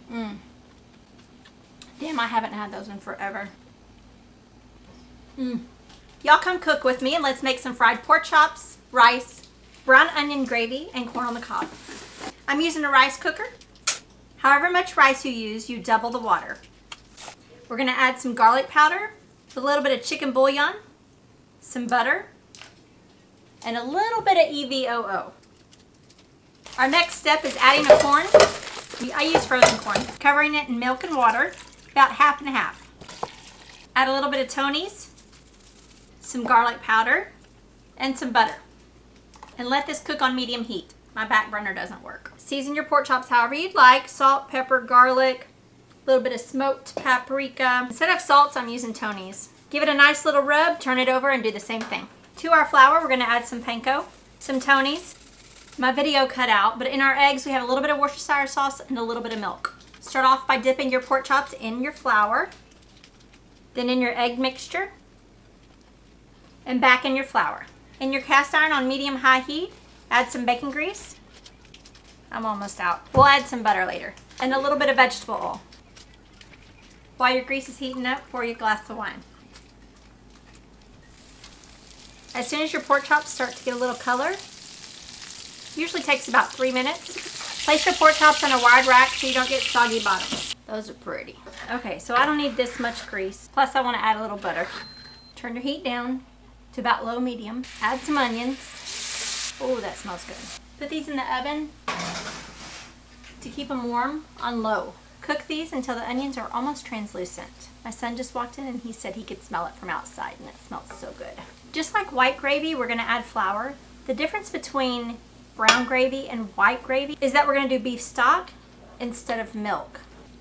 Damn, I haven't had those in forever. Y'all come cook with me and let's make some fried pork chops, rice, brown onion gravy, and corn on the cob. I'm using a rice cooker. However much rice you use, you double the water. We're gonna add some garlic powder, a little bit of chicken bouillon, some butter, and a little bit of EVOO. Our next step is adding the corn. I use frozen corn. Covering it in milk and water, about half and half. Add a little bit of Tony's, some garlic powder, and some butter. And let this cook on medium heat. My back burner doesn't work. Season your pork chops however you'd like. Salt, pepper, garlic, a little bit of smoked paprika. Instead of salts, I'm using Tony's. Give it a nice little rub, turn it over, and do the same thing. To our flour, we're gonna add some panko, some Tony's. My video cut out, but in our eggs, we have a little bit of Worcestershire sauce and a little bit of milk. Start off by dipping your pork chops in your flour, then in your egg mixture, and back in your flour. In your cast iron on medium-high heat, add some bacon grease. I'm almost out. We'll add some butter later, and a little bit of vegetable oil. While your grease is heating up, pour you a glass of wine. As soon as your pork chops start to get a little color, usually takes about 3 minutes. Place your pork chops on a wide rack so you don't get soggy bottoms. Those are pretty. Okay, so I don't need this much grease. Plus I want to add a little butter. Turn your heat down to about low medium. Add some onions. Oh, that smells good. Put these in the oven to keep them warm on low. Cook these until the onions are almost translucent. My son just walked in and he said he could smell it from outside and it smells so good. Just like white gravy, we're gonna add flour. The difference between brown gravy and white gravy is that we're gonna do beef stock instead of milk.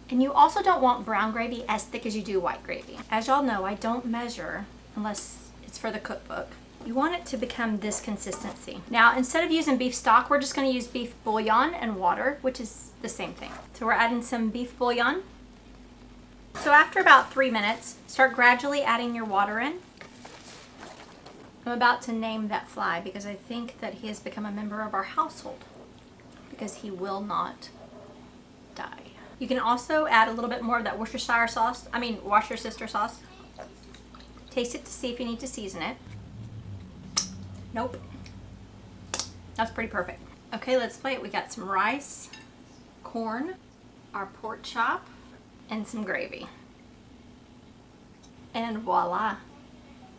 And you also don't want brown gravy as thick as you do white gravy. As y'all know, I don't measure unless it's for the cookbook. You want it to become this consistency. Now, instead of using beef stock, we're just gonna use beef bouillon and water, which is the same thing. So we're adding some beef bouillon. So after about 3 minutes, start gradually adding your water in. I'm about to name that fly because I think that he has become a member of our household because he will not die. You can also add a little bit more of that Worcestershire sauce. Taste it to see if you need to season it. Nope. That's pretty perfect. Okay, let's plate. We got some rice, corn, our pork chop, and some gravy. And voila.